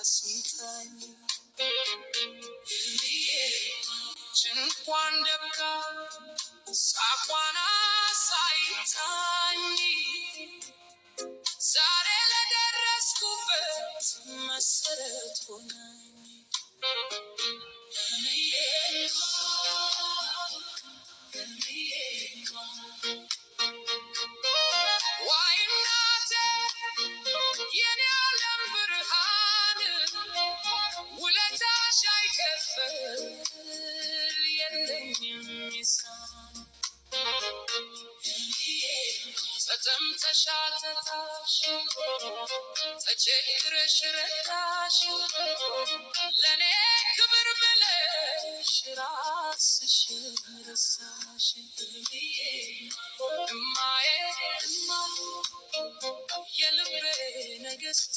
Sometimes Chinkwandaka Sakwana Saitani Zarela Garascubet Maseretonani Why not? Yeni alem burhanı Uleta şaykefel Yendenim misan Tadım taşatataş Tacekreş retaş Lene kıbır beleş Rasışır saşı Maye የልቤ ንግስት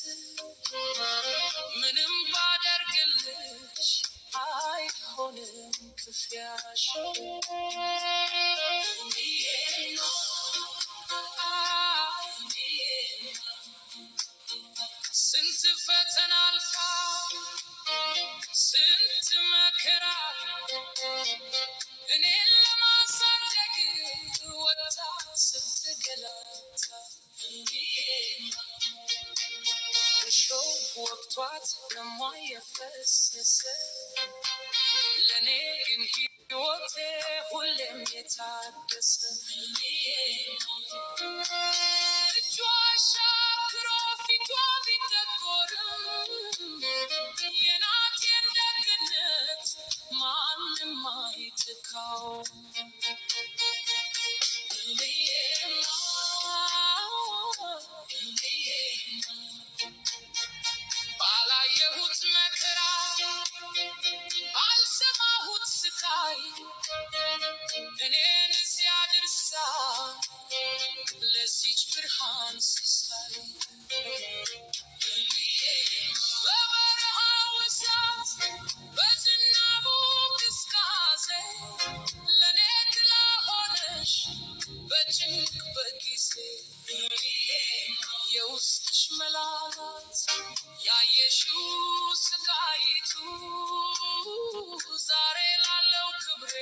ምንም ባደርግልሽ አይሆንም ክፍያሽ ስንት ፈተና አልፋ ስንት መከራ እኔን ለማሳደግ ወጣ ስትገላታ እሾህ ወቅቷት ደሟ የፈሰሰ ለእኔ ግን ሕይወቴ ሁሌም የታደሰ እጇ አሻክሮ ፊቷ ቢጠቆርም የናቴን ደግነት ማንም አይተካውም። ባላየሁት መከራ ባልሰማሁት ስቃይ እኔን ሲያደርሳ ለዚች ብርሃን ሲሳይ በበረሃው እሳት በዝናቡ ቅዝቃዜ ለእኔ ጥላ ሆነሽ በጭንቅ በጊዜ የውስጥሽ መላላት ያየሽው ስቃይቱ ዛሬ ላለው ክብሬ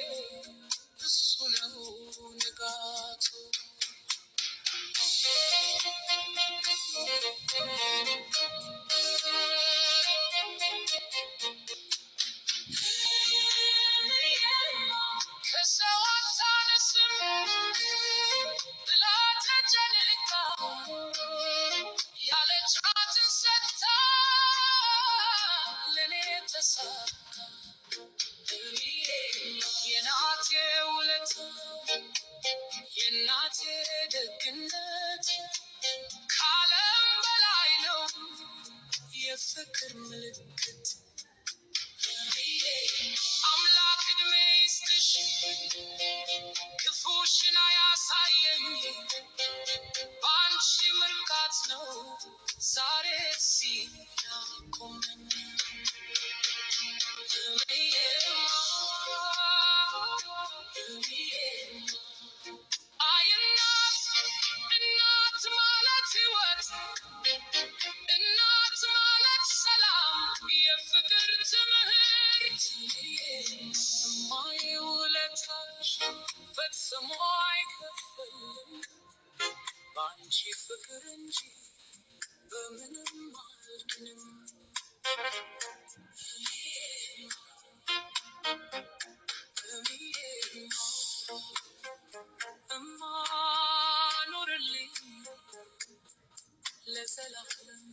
እሱ ነው ንጋቱ። ከሰው አታነስም ብላ ተጨንቃ ያለቻትን ሰጥታ ለእኔ ተሳካ። የናቴ ውለታ የናቴ ደግነት ከዓለም በላይ ነው የፍቅር ምልክት። አምላክ ዕድሜ ይስጥሽ ክፉሽን አያሳየኝ በአንቺ ምርቃት ነው ዛሬ ሲያቆመኝ። አይ እናት እናት ማለት ሕይወት እናት ማለት ሰላም የፍቅር ትምህርት እማዬ ውለታሽ ፈጽሞ አይከፈልም በአንቺ ፍቅር እንጂ በምንም አልድንም። እማ ኑርልኝ ለዘላለም